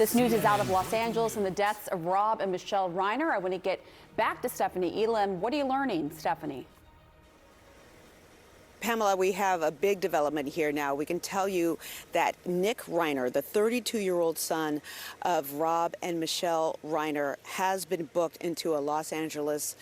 This news is out of Los Angeles and the deaths of Rob and Michelle Reiner. I want to get back to Stephanie Elam. What are you learning, Stephanie? Pamela, we have a big development here now. We can tell you that Nick Reiner, the 32-year-old son of Rob and Michelle Reiner, has been booked into a Los Angeles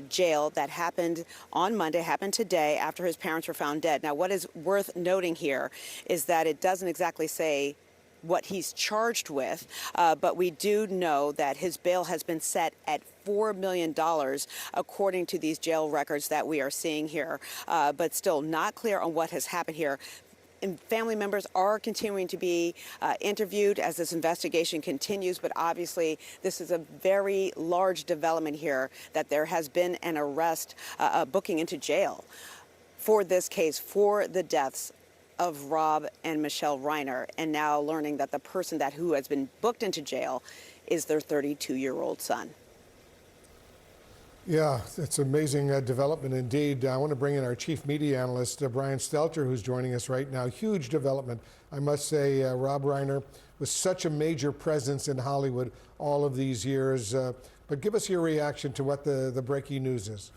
jail. That happened on Monday, happened today after his parents were found dead. Now, what is worth noting here is that it doesn't exactly say what he's charged with, but we do know that his bail has been set at $4 million, according to these jail records that we are seeing here, but still not clear on what has happened here. And family members are continuing to be interviewed as this investigation continues, but obviously this is a very large development here, that there has been an arrest, booking into jail for this case, for the deaths of Rob and Michelle Reiner, and now learning that the person who has been booked into jail is their 32-year-old son. Yeah, it's amazing development indeed. I want to bring in our chief media analyst, Brian Stelter, who's joining us right now. Huge development. I must say, Rob Reiner was such a major presence in Hollywood all of these years. But give us your reaction to what the breaking news is.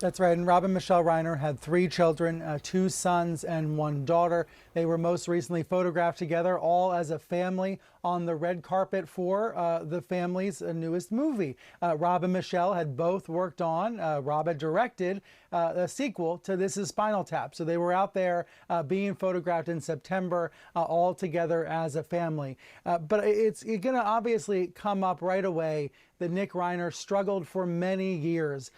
That's right. And Rob and Michelle Reiner had 3 children, 2 sons and 1 daughter. They were most recently photographed together, all as a family, on the red carpet for the family's newest movie. Rob and Michelle had both worked on, Rob had directed a sequel to This Is Spinal Tap. So they were out there being photographed in September, all together as a family. But it's going to obviously come up right away that Nick Reiner struggled for many years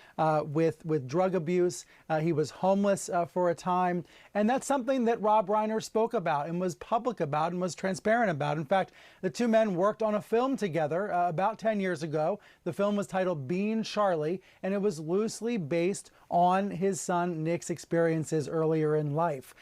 with drug abuse. He was homeless for a time. And that's something that Rob Reiner spoke about and was public about and was transparent about. In fact, the 2 men worked on a film together about 10 years ago. The film was titled Being Charlie, and it was loosely based on his son Nick's experiences earlier in life.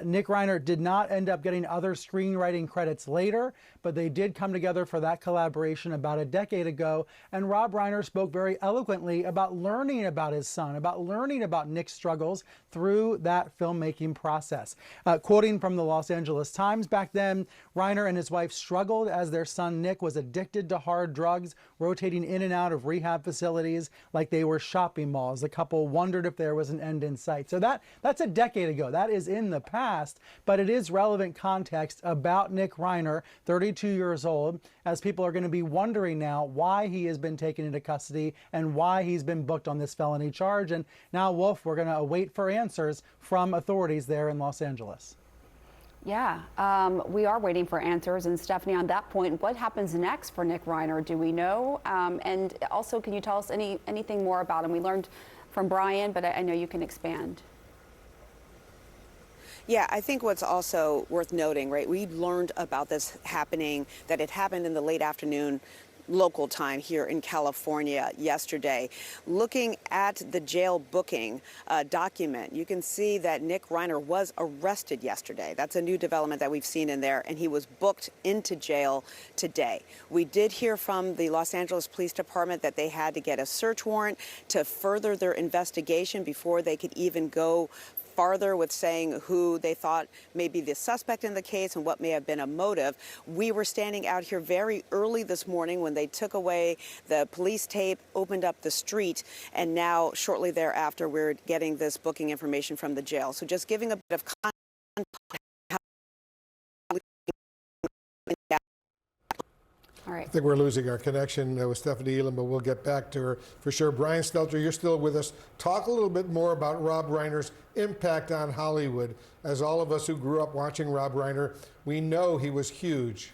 Nick Reiner did not end up getting other screenwriting credits later, but they did come together for that collaboration about a decade ago. And Rob Reiner spoke very eloquently about learning about his son, about learning about Nick's struggles through that filmmaking process. Quoting from the Los Angeles Times back then, Reiner and his wife struggled as their son Nick was addicted to hard drugs, rotating in and out of rehab facilities like they were shopping malls. The couple wondered if there was an end in sight. So that's a decade ago. That is in the past, but it is relevant context about Nick Reiner, 32 years old, as people are going to be wondering now why he has been taken into custody and why he's been booked on this felony charge. And now, Wolf, we're going to wait for answers from authorities there in Los Angeles. Yeah, we are waiting for answers. And Stephanie, on that point, what happens next for Nick Reiner? Do we know? And also, can you tell us anything more about him? We learned from Brian, but I know you can expand. Yeah, I think what's also worth noting, right, we learned about this happening, that it happened in the late afternoon local time here in California yesterday. Looking at the jail booking document, you can see that Nick Reiner was arrested yesterday. That's a new development that we've seen in there, and he was booked into jail today. We did hear from the Los Angeles Police Department that they had to get a search warrant to further their investigation before they could even go farther with saying who they thought may be the suspect in the case and what may have been a motive. We were standing out here very early this morning when they took away the police tape, opened up the street, and now shortly thereafter we're getting this booking information from the jail. So just giving a bit of context. All right. I think we're losing our connection with Stephanie Elam, but we'll get back to her for sure. Brian Stelter, you're still with us. Talk a little bit more about Rob Reiner's impact on Hollywood. As all of us who grew up watching Rob Reiner, we know he was huge.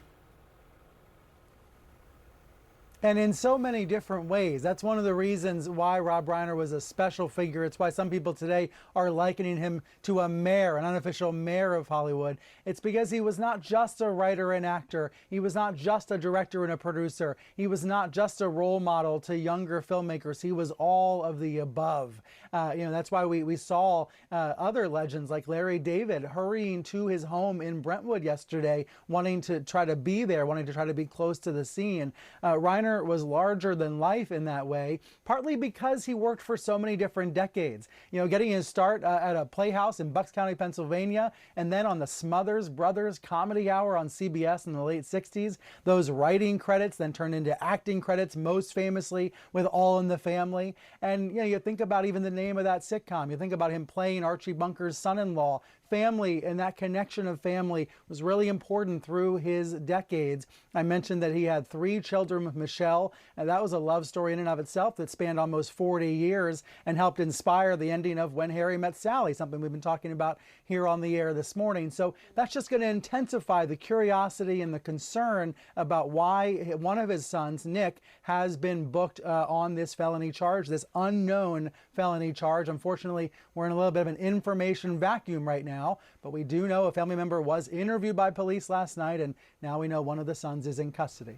And in so many different ways. That's one of the reasons why Rob Reiner was a special figure. It's why some people today are likening him to a mayor, an unofficial mayor of Hollywood. It's because he was not just a writer and actor. He was not just a director and a producer. He was not just a role model to younger filmmakers. He was all of the above. That's why we saw other legends like Larry David hurrying to his home in Brentwood yesterday, wanting to try to be there, wanting to try to be close to the scene. Reiner was larger than life in that way, partly because he worked for so many different decades. Getting his start at a playhouse in Bucks County, Pennsylvania, and then on the Smothers Brothers Comedy Hour on CBS in the late 60s. Those writing credits then turned into acting credits, most famously with All in the Family. And you think about even the name of that sitcom. You think about him playing Archie Bunker's son-in-law. Family and that connection of family was really important through his decades. I mentioned that he had 3 children with Michelle, and that was a love story in and of itself that spanned almost 40 years and helped inspire the ending of When Harry Met Sally, something we've been talking about here on the air this morning. So that's just going to intensify the curiosity and the concern about why one of his sons, Nick, has been booked on this felony charge, this unknown felony charge. Unfortunately, we're in a little bit of an information vacuum right now, but we do know a family member was interviewed by police last night, and now we know one of the sons is in custody.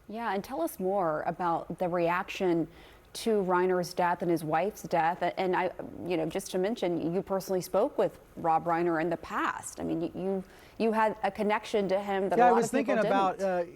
Yeah, and tell us more about the reaction to Reiner's death and his wife's death. And just to mention, you personally spoke with Rob Reiner in the past. I mean, you had a connection to him that a lot of people didn't.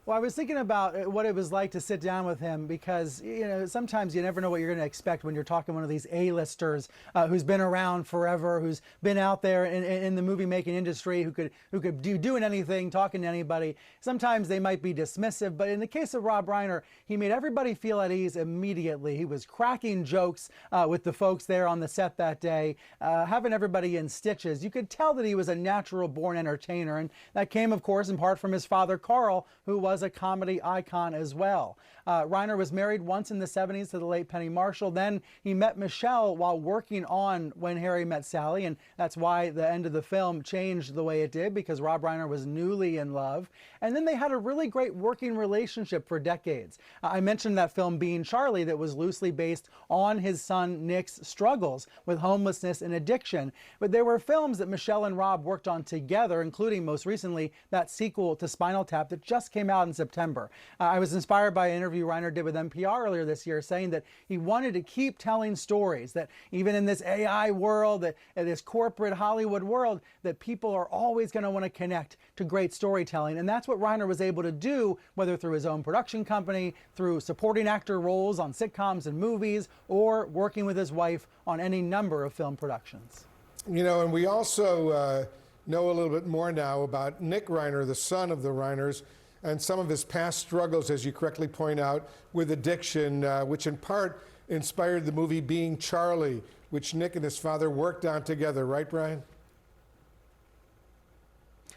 Well, I was thinking about what it was like to sit down with him because, sometimes you never know what you're going to expect when you're talking to one of these A-listers who's been around forever, who's been out there in the movie-making industry, who could do doing anything, talking to anybody. Sometimes they might be dismissive, but in the case of Rob Reiner, he made everybody feel at ease immediately. He was cracking jokes with the folks there on the set that day, having everybody in stitches. You could tell that he was a natural-born entertainer, and that came, of course, in part from his father, Carl, who was a comedy icon as well. Reiner was married once in the 70s to the late Penny Marshall. Then he met Michelle while working on When Harry Met Sally, and that's why the end of the film changed the way it did, because Rob Reiner was newly in love. And then they had a really great working relationship for decades. I mentioned that film Being Charlie that was loosely based on his son Nick's struggles with homelessness and addiction. But there were films that Michelle and Rob worked on together, including most recently that sequel to Spinal Tap that just came out in September. I was inspired by an interview Reiner did with NPR earlier this year, saying that he wanted to keep telling stories, that even in this AI world, that this corporate Hollywood world, that people are always going to want to connect to great storytelling. And that's what Reiner was able to do, whether through his own production company, through supporting actor roles on sitcoms and movies, or working with his wife on any number of film productions. And we also know a little bit more now about Nick Reiner, the son of the Reiners, and some of his past struggles, as you correctly point out, with addiction, which in part inspired the movie Being Charlie, which Nick and his father worked on together. Right, Brian?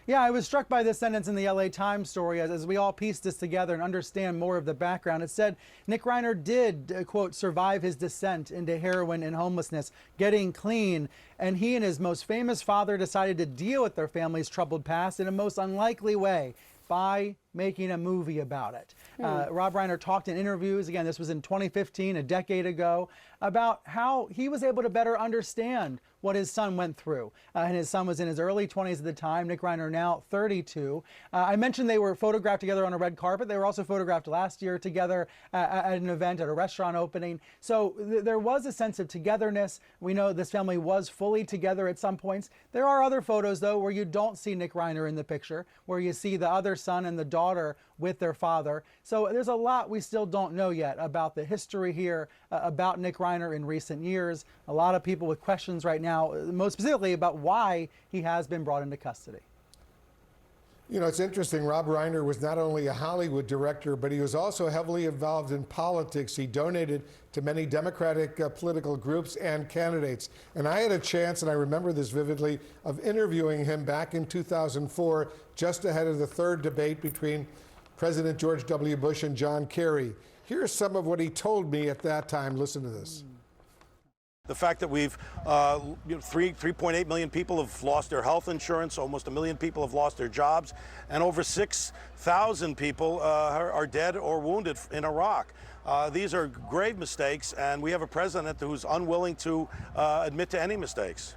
Yeah, I was struck by this sentence in the LA Times story as we all piece this together and understand more of the background. It said Nick Reiner did, quote, survive his descent into heroin and homelessness, getting clean, and he and his most famous father decided to deal with their family's troubled past in a most unlikely way, by making a movie about it. Rob Reiner talked in interviews, again, this was in 2015, a decade ago, about how he was able to better understand what his son went through. And his son was in his early 20s at the time, Nick Reiner now 32. I mentioned they were photographed together on a red carpet. They were also photographed last year together at an event, at a restaurant opening. So there was a sense of togetherness. We know this family was fully together at some points. There are other photos, though, where you don't see Nick Reiner in the picture, where you see the other son and the daughter with their father. So there's a lot we still don't know yet about the history here, about Nick Reiner in recent years. A lot of people with questions right now, most specifically about why he has been brought into custody. It's interesting. Rob Reiner was not only a Hollywood director, but he was also heavily involved in politics. He donated to many Democratic political groups and candidates. And I had a chance, and I remember this vividly, of interviewing him back in 2004, just ahead of the third debate between President George W. Bush and John Kerry. Here's some of what he told me at that time. Listen to this. The fact that we've 3.8 million people have lost their health insurance, almost 1 million people have lost their jobs, and over 6,000 people are dead or wounded in Iraq. These are grave mistakes, and we have a president who's unwilling to admit to any mistakes.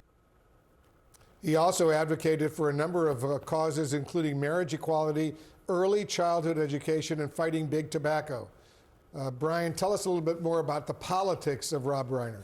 He also advocated for a number of causes, including marriage equality, early childhood education, and fighting big tobacco. Brian, tell us a little bit more about the politics of Rob Reiner.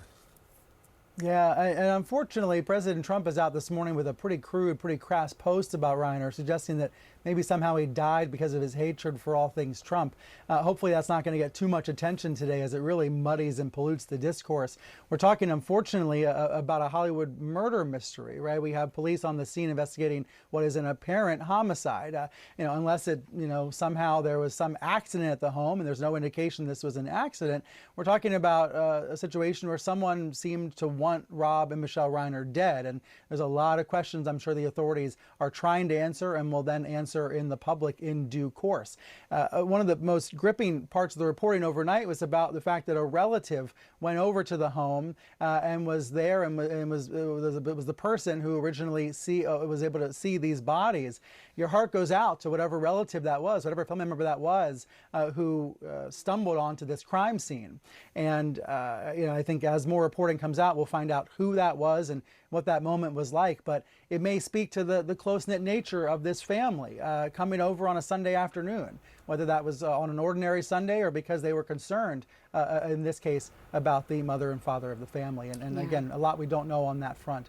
Yeah, and unfortunately, President Trump is out this morning with a pretty crude, pretty crass post about Reiner, suggesting that maybe somehow he died because of his hatred for all things Trump. Hopefully that's not going to get too much attention today, as it really muddies and pollutes the discourse. We're talking, unfortunately, about a Hollywood murder mystery, right? We have police on the scene investigating what is an apparent homicide. Unless it, somehow there was some accident at the home and there's no indication this was an accident. We're talking about a situation where someone seemed to want Rob and Michelle Reiner dead. And there's a lot of questions I'm sure the authorities are trying to answer and will then answer in the public in due course. One of the most gripping parts of the reporting overnight was about the fact that a relative went over to the home and was there and it was the person who originally was able to see these bodies. Your heart goes out to whatever relative that was, whatever family member that was, who stumbled onto this crime scene. And I think as more reporting comes out, we'll find out who that was and what that moment was like. But it may speak to the close-knit nature of this family coming over on a Sunday afternoon, whether that was on an ordinary Sunday or because they were concerned, in this case, about the mother and father of the family. And again, a lot we don't know on that front